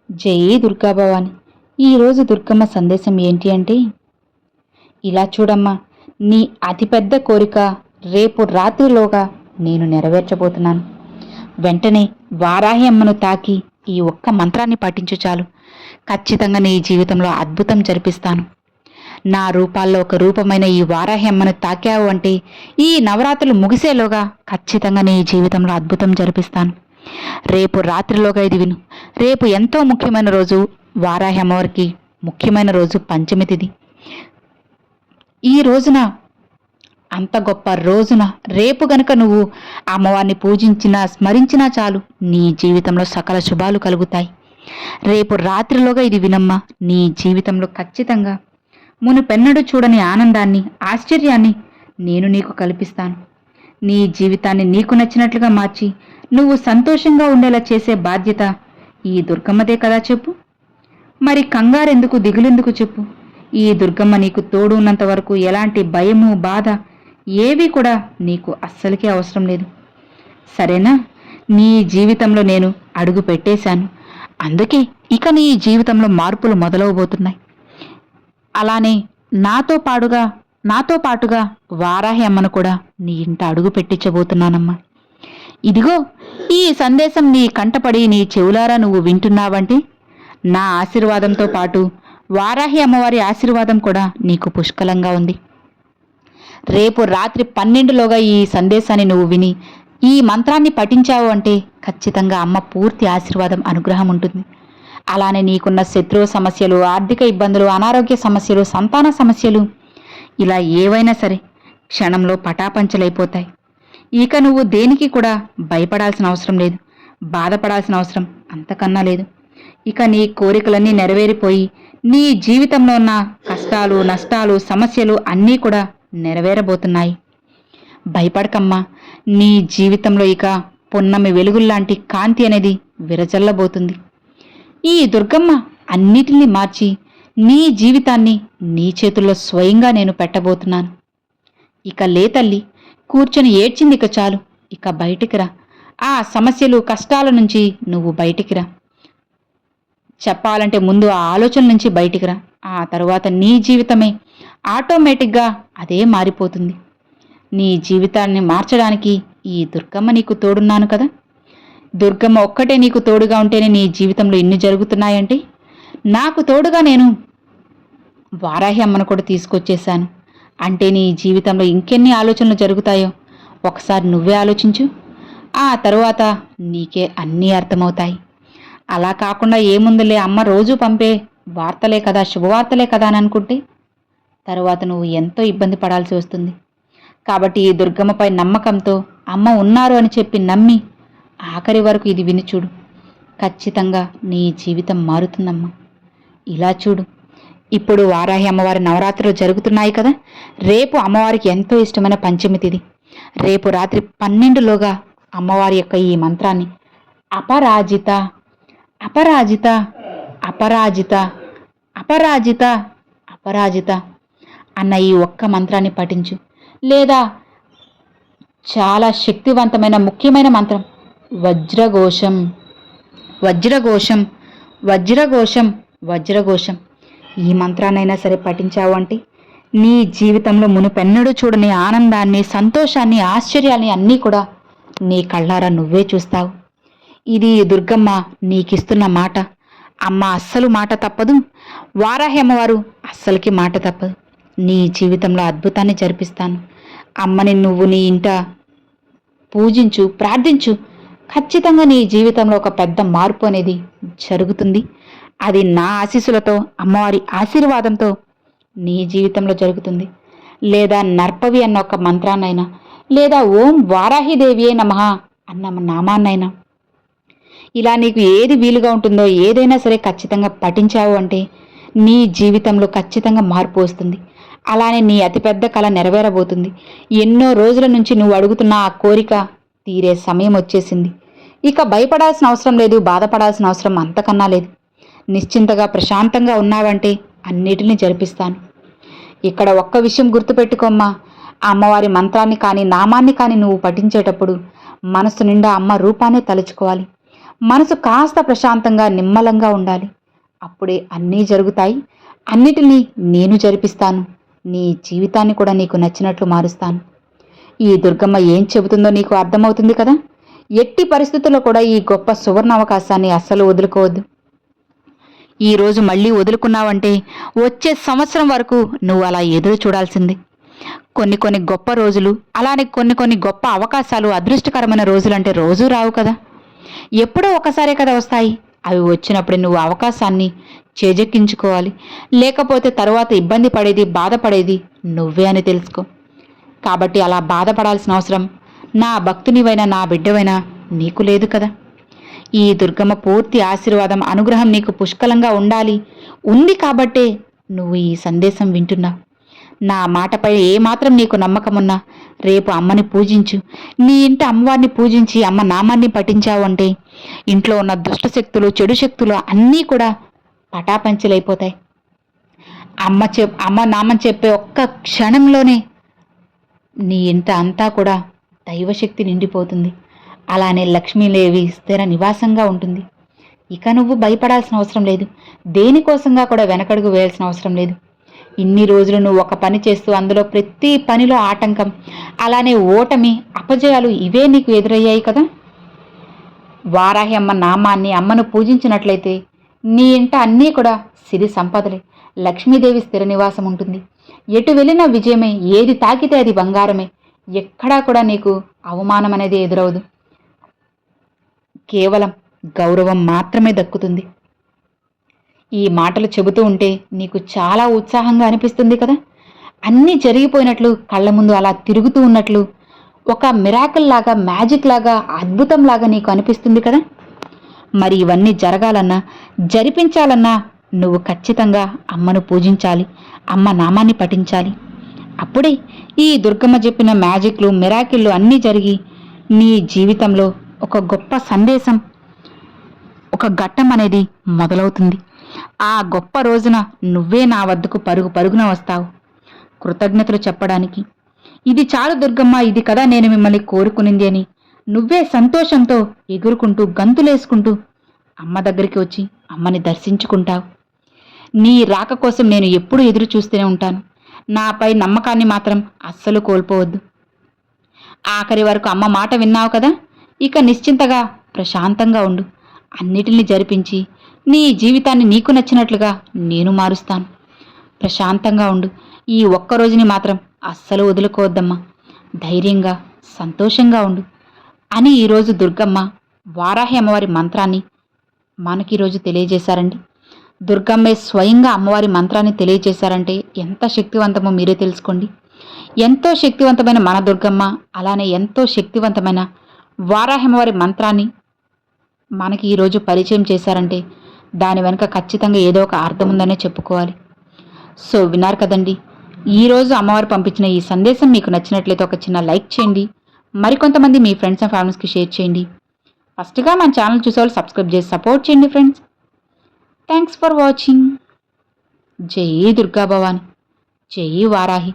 జై దుర్గా భవాని. ఈరోజు దుర్గమ్మ సందేశం ఏంటి అంటే, ఇలా చూడమ్మా, నీ అతిపెద్ద కోరిక రేపు రాత్రిలోగా నేను నెరవేర్చబోతున్నాను. వెంటనే వారాహి అమ్మను తాకి ఈ ఒక్క మంత్రాన్ని పఠించు చాలు. ఖచ్చితంగా నీ జీవితంలో అద్భుతం జరిపిస్తాను. నా రూపాల్లో ఒక రూపమైన ఈ వారాహి అమ్మను తాకావు అంటే ఈ నవరాత్రులు ముగిసేలోగా ఖచ్చితంగా నీ జీవితంలో అద్భుతం జరిపిస్తాను. రేపు రాత్రిలోగా ఇది విను. రేపు ఎంతో ముఖ్యమైన రోజు. వారాహి అమ్మవారికి ముఖ్యమైన రోజు పంచమి తిథి. ఈ రోజున, అంత గొప్ప రోజున రేపు గనుక నువ్వు అమ్మవారిని పూజించినా స్మరించినా చాలు, నీ జీవితంలో సకల శుభాలు కలుగుతాయి. రేపు రాత్రిలోగా ఇది వినమ్మా. నీ జీవితంలో ఖచ్చితంగా మునుపెన్నడూ చూడని ఆనందాన్ని, ఆశ్చర్యాన్ని నేను నీకు కల్పిస్తాను. నీ జీవితాన్ని నీకు నచ్చినట్లుగా మార్చి నువ్వు సంతోషంగా ఉండేలా చేసే బాధ్యత ఈ దుర్గమ్మదే కదా చెప్పు. మరి కంగారెందుకు, దిగులెందుకు చెప్పు. ఈ దుర్గమ్మ నీకు తోడు ఉన్నంత వరకు ఎలాంటి భయము, బాధ ఏవి కూడా నీకు అస్సలకే అవసరం లేదు. సరేనా? నీ జీవితంలో నేను అడుగు పెట్టేశాను. అందుకే ఇక నీ జీవితంలో మార్పులు మొదలవబోతున్నాయి. అలానే నాతో పాటుగా వారాహి అమ్మను కూడా నీ ఇంట అడుగు పెట్టించబోతున్నానమ్మా. ఇదిగో ఈ సందేశం నీ కంటపడి నీ చెవులారా నువ్వు వింటున్నావంటే నా ఆశీర్వాదంతో పాటు వారాహి అమ్మవారి ఆశీర్వాదం కూడా నీకు పుష్కలంగా ఉంది. రేపు రాత్రి 12లోగా ఈ సందేశాన్ని నువ్వు విని ఈ మంత్రాన్ని పఠించావు అంటే ఖచ్చితంగా అమ్మ పూర్తి ఆశీర్వాదం, అనుగ్రహం ఉంటుంది. అలానే నీకున్న శత్రువు సమస్యలు, ఆర్థిక ఇబ్బందులు, అనారోగ్య సమస్యలు, సంతాన సమస్యలు ఇలా ఏవైనా సరే క్షణంలో పటాపంచలైపోతాయి. ఇక నువ్వు దేనికి కూడా భయపడాల్సిన అవసరం లేదు, బాధపడాల్సిన అవసరం అంతకన్నా లేదు. ఇక నీ కోరికలన్నీ నెరవేరిపోయి నీ జీవితంలో ఉన్న కష్టాలు, నష్టాలు, సమస్యలు అన్నీ కూడా నెరవేరబోతున్నాయి. భయపడకమ్మా. నీ జీవితంలో ఇక పున్నమి వెలుగుల్లాంటి కాంతి అనేది విరజల్లబోతుంది. ఈ దుర్గమ్మ అన్నిటినీ మార్చి నీ జీవితాన్ని నీ చేతుల్లో స్వయంగా నేను పెట్టబోతున్నాను. ఇక లే తల్లి, కూర్చొని ఏడ్చింది ఇక చాలు. ఇక బయటికి రా. ఆ సమస్యలు, కష్టాల నుంచి నువ్వు బయటికి రా. చెప్పాలంటే ముందు ఆ ఆలోచన నుంచి బయటికి రా. ఆ తరువాత నీ జీవితమే ఆటోమేటిక్గా అదే మారిపోతుంది. నీ జీవితాన్ని మార్చడానికి ఈ దుర్గమ్మ నీకు తోడున్నాను కదా. దుర్గమ్మ ఒక్కటే నీకు తోడుగా ఉంటేనే నీ జీవితంలో ఇన్ని జరుగుతున్నాయంటే, నాకు తోడుగా నేను వారాహి అమ్మను కూడా తీసుకొచ్చేశాను అంటే నీ జీవితంలో ఇంకెన్ని ఆలోచనలు జరుగుతాయో ఒకసారి నువ్వే ఆలోచించు. ఆ తరువాత నీకే అన్నీ అర్థమవుతాయి. అలా కాకుండా ఏముందిలే, అమ్మ రోజు పంపే వార్తలే కదా, శుభవార్తలే కదా అని అనుకుంటే తరువాత నువ్వు ఎంతో ఇబ్బంది పడాల్సి వస్తుంది. కాబట్టి ఈ దుర్గమ్మపై నమ్మకంతో అమ్మ ఉన్నారు అని చెప్పి నమ్మి ఆఖరి వరకు ఇది విని చూడు. ఖచ్చితంగా నీ జీవితం మారుతుందమ్మా. ఇలా చూడు, ఇప్పుడు వారాహి అమ్మవారి నవరాత్రులు జరుగుతున్నాయి కదా. రేపు అమ్మవారికి ఎంతో ఇష్టమైన పంచమి తిథి. రేపు రాత్రి 12లోగా అమ్మవారి యొక్క ఈ మంత్రాన్ని అపరాజిత అపరాజిత అపరాజిత అపరాజిత అపరాజిత అన్న ఈ ఒక్క మంత్రాన్ని పఠించు. లేదా చాలా శక్తివంతమైన ముఖ్యమైన మంత్రం వజ్రఘోషం వజ్రఘోషం వజ్రఘోషం వజ్రఘోషం ఈ మంత్రాన్నైనా సరే పఠించావు అంటే నీ జీవితంలో మునుపెన్నడూ చూడని ఆనందాన్ని, సంతోషాన్ని, ఆశ్చర్యాన్ని అన్నీ కూడా నీ కళ్ళారా నువ్వే చూస్తావు. ఇది దుర్గమ్మ నీకిస్తున్న మాట. అమ్మ అస్సలు మాట తప్పదు, వారాహి అమ్మవారు అస్సలకి మాట తప్పదు. నీ జీవితంలో అద్భుతాన్ని జరిపిస్తాను. అమ్మని నువ్వు నీ ఇంట పూజించు, ప్రార్థించు. ఖచ్చితంగా నీ జీవితంలో ఒక పెద్ద మార్పు అనేది జరుగుతుంది. అది నా ఆశీస్సులతో, అమ్మవారి ఆశీర్వాదంతో నీ జీవితంలో జరుగుతుంది. లేదా నర్పవి అన్న ఒక మంత్రాన్నైనా, లేదా ఓం వారాహిదేవియే నమః అన్న నామాన్నైనా, ఇలా నీకు ఏది వీలుగా ఉంటుందో ఏదైనా సరే ఖచ్చితంగా పఠించావు అంటే నీ జీవితంలో ఖచ్చితంగా మార్పు వస్తుంది. అలానే నీ అతిపెద్ద కళ నెరవేరబోతుంది. ఎన్నో రోజుల నుంచి నువ్వు అడుగుతున్న ఆ కోరిక తీరే సమయం వచ్చేసింది. ఇక భయపడాల్సిన అవసరం లేదు, బాధపడాల్సిన అవసరం అంతకన్నా లేదు. నిశ్చింతగా, ప్రశాంతంగా ఉన్నావంటే అన్నిటినీ జరిపిస్తాను. ఇక్కడ ఒక్క విషయం గుర్తుపెట్టుకోమ్మా. అమ్మవారి మంత్రాన్ని కానీ, నామాన్ని కానీ నువ్వు పఠించేటప్పుడు మనసు నిండా అమ్మ రూపాన్ని తలుచుకోవాలి. మనసు కాస్త ప్రశాంతంగా నిమ్మలంగా ఉండాలి. అప్పుడే అన్నీ జరుగుతాయి. అన్నిటినీ నేను జరిపిస్తాను. నీ జీవితాన్ని కూడా నీకు నచ్చినట్లు మారుస్తాను. ఈ దుర్గమ్మ ఏం చెబుతుందో నీకు అర్థమవుతుంది కదా. ఎట్టి పరిస్థితుల్లో కూడా ఈ గొప్ప సువర్ణ అవకాశాన్ని అస్సలు వదులుకోవద్దు. ఈరోజు మళ్ళీ వదులుకున్నావంటే వచ్చే సంవత్సరం వరకు నువ్వు అలా ఎదురు చూడాల్సింది. కొన్ని గొప్ప రోజులు, అలానే కొన్ని గొప్ప అవకాశాలు, అదృష్టకరమైన రోజులంటే రోజూ రావు కదా. ఎప్పుడో ఒకసారే కదా వస్తాయి. అవి వచ్చినప్పుడు నువ్వు అవకాశాన్ని చేజెక్కించుకోవాలి. లేకపోతే తరువాత ఇబ్బంది పడేది, బాధపడేది నువ్వే అని తెలుసుకో. కాబట్టి అలా బాధపడాల్సిన అవసరం నా భక్తునివైనా నా బిడ్డవైనా నీకు లేదు కదా. ఈ దుర్గమ్మ పూర్తి ఆశీర్వాదం, అనుగ్రహం నీకు పుష్కలంగా ఉండాలి. ఉంది కాబట్టే నువ్వు ఈ సందేశం వింటున్నావు. నా మాటపై ఏమాత్రం నీకు నమ్మకమున్నా రేపు అమ్మని పూజించు. నీ ఇంటి అమ్మవారిని పూజించి అమ్మ నామాన్ని పఠించావు అంటే ఇంట్లో ఉన్న దుష్ట శక్తులు, చెడు శక్తులు అన్నీ కూడా పటాపంచలైపోతాయి. అమ్మ నామం చెప్పే ఒక్క క్షణంలోనే నీ ఇంట అంతా కూడా దైవశక్తి నిండిపోతుంది. అలానే లక్ష్మీదేవి స్థిర నివాసంగా ఉంటుంది. ఇక నువ్వు భయపడాల్సిన అవసరం లేదు. దేనికోసంగా కూడా వెనకడుగు వేయాల్సిన అవసరం లేదు. ఇన్ని రోజులు నువ్వు ఒక పని చేస్తూ అందులో ప్రతి పనిలో ఆటంకం, అలానే ఓటమి, అపజయాలు ఇవే నీకు ఎదురయ్యాయి కదా. వారాహి అమ్మ నామాన్ని, అమ్మను పూజించినట్లయితే నీ ఇంట అన్నీ కూడా సిరి సంపదలే. లక్ష్మీదేవి స్థిర నివాసం ఉంటుంది. ఎటు వెళ్ళినా విజయమే. ఏది తాకితే అది బంగారమే. ఎక్కడా కూడా నీకు అవమానం అనేది ఎదురవదు. కేవలం గౌరవం మాత్రమే దక్కుతుంది. ఈ మాటలు చెబుతూ ఉంటే నీకు చాలా ఉత్సాహంగా అనిపిస్తుంది కదా. అన్నీ జరిగిపోయినట్లు, కళ్ళ ముందు అలా తిరుగుతూ ఉన్నట్లు, ఒక మిరాకిల్ లాగా, మ్యాజిక్ లాగా, అద్భుతం లాగా నీకు అనిపిస్తుంది కదా. మరి ఇవన్నీ జరగాలన్నా, జరిపించాలన్నా నువ్వు ఖచ్చితంగా అమ్మను పూజించాలి, అమ్మ నామాన్ని పఠించాలి. అప్పుడే ఈ దుర్గమ్మ చెప్పిన మ్యాజిక్లు, మిరాకిళ్ళు అన్నీ జరిగి నీ జీవితంలో ఒక గొప్ప సందేశం, ఒక ఘట్టం అనేది మొదలవుతుంది. ఆ గొప్ప రోజున నువ్వే నా వద్దకు పరుగున వస్తావు కృతజ్ఞతలు చెప్పడానికి. ఇది చాలు దుర్గమ్మ, ఇది కదా నేను మిమ్మల్ని కోరుకునింది అని నువ్వే సంతోషంతో ఎగురుకుంటూ, గంతులేసుకుంటూ అమ్మ దగ్గరికి వచ్చి అమ్మని దర్శించుకుంటావు. నీ రాక కోసం నేను ఎప్పుడూ ఎదురు చూస్తూనే ఉంటాను. నాపై నమ్మకాన్ని మాత్రం అస్సలు కోల్పోవద్దు. ఆఖరి వరకు అమ్మ మాట విన్నావు కదా. ఇక నిశ్చింతగా, ప్రశాంతంగా ఉండు. అన్నిటిని జరిపించి నీ జీవితాన్ని నీకు నచ్చినట్లుగా నేను మారుస్తాను. ప్రశాంతంగా ఉండు. ఈ ఒక్కరోజుని మాత్రం అస్సలు వదులుకోవద్దమ్మా. ధైర్యంగా, సంతోషంగా ఉండు అని ఈరోజు దుర్గమ్మ వారాహి అమ్మవారి మంత్రాన్ని మనకి ఈరోజు తెలియజేశారండి. దుర్గమ్మే స్వయంగా అమ్మవారి మంత్రాన్ని తెలియజేశారంటే ఎంత శక్తివంతమో మీరే తెలుసుకోండి. ఎంతో శక్తివంతమైన మన దుర్గమ్మ, అలానే ఎంతో శక్తివంతమైన వారాహి అమ్మవారి మంత్రాన్ని మనకి ఈరోజు పరిచయం చేశారంటే దాని వెనుక ఖచ్చితంగా ఏదో ఒక అర్థం ఉందనే చెప్పుకోవాలి. సో విన్నారు కదండి, ఈరోజు అమ్మవారు పంపించిన ఈ సందేశం మీకు నచ్చినట్లయితే ఒక చిన్న లైక్ చేయండి. మరికొంతమంది మీ ఫ్రెండ్స్ అండ్ ఫ్యామిలీస్కి షేర్ చేయండి. ఫస్ట్గా మన ఛానల్ చూసేవాళ్ళు సబ్స్క్రైబ్ చేసి సపోర్ట్ చేయండి ఫ్రెండ్స్. Thanks for watching. జై దుర్గా భవాని, జై వారాహి.